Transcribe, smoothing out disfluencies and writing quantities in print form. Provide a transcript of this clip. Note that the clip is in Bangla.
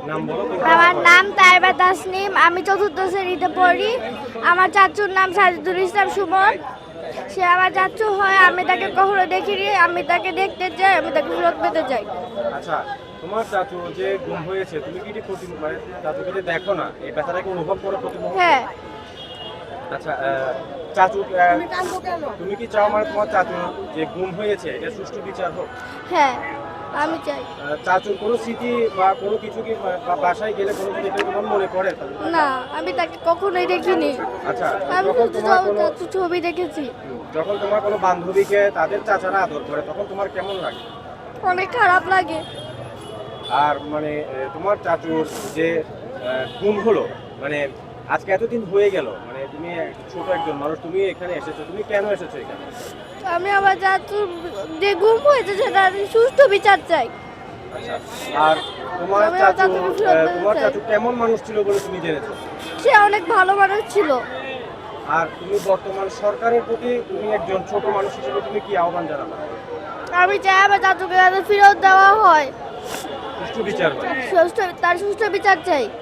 নাম বলো তো। আমার নাম তাইবা তাসনিম, আমি চতুর্থ শ্রেণীতে পড়ি। আমার চাচুর নাম সাজিদুল ইসলাম সুমন। সে আমার চাচু হয়, আমি তাকে কখনো দেখিনি। আমি তাকে দেখতে চাই, আমি তাকে ফেরত পেতে চাই। আচ্ছা, তোমার চাচু যে গুম হয়েছে, তুমি কি এটি মানে চাচুকে যে দেখো না, এই ব্যথাটাকে অনুভব করো প্রতি মুহূর্তে? হ্যাঁ। আচ্ছা, চাচু, তুমি কি চাও মানে তোমার চাচু যে গুম হয়েছে এটা সুষ্ঠু বিচার হোক? হ্যাঁ, আমি চাই। চাচুর কোনো স্মৃতি বা কোনো কিছু কি বাসায় গেলে কোনো কিছু দেখলে তোমার মনে পড়ে? না, আমি তাকে কখনোই দেখিনি। আচ্ছা, আমি যখন শুধু তোমার কোনো চাচুর ছবি দেখেছি। যখন তোমার কোনো বান্ধবীকে তাদের চাচারা আদর করে তখন তোমার কেমন লাগে? অনেক খারাপ লাগে। আর মানে তোমার চাচুর যে গুম হলো, মানে আজকে এতদিন হয়ে গেল, মানে তুমি ছোট একজন মানুষ, তুমি এখানে এসেছো, তুমি কেন এসেছো এখানে? আমি আমার চাচুর যে গুম হয়েছে সেটা সুষ্ঠু বিচার চাই। আচ্ছা, আর তোমার আমি আমার চাচু চাচুকে ফেরত পেতে তোমার চাই। চাচু কেমন মানুষ ছিল বলে তুমি জেনেছো? সে অনেক ভালো মানুষ ছিল। আর তুমি বর্তমান সরকারের প্রতি তুমি একজন ছোট মানুষ হিসেবে তুমি কি আহ্বান জানাবে? আমি চাই আমার চাচুকে যাতে ফেরত দেওয়া হয়। সুষ্ঠু বিচার হয়। তার সুষ্ঠু বিচার চাই।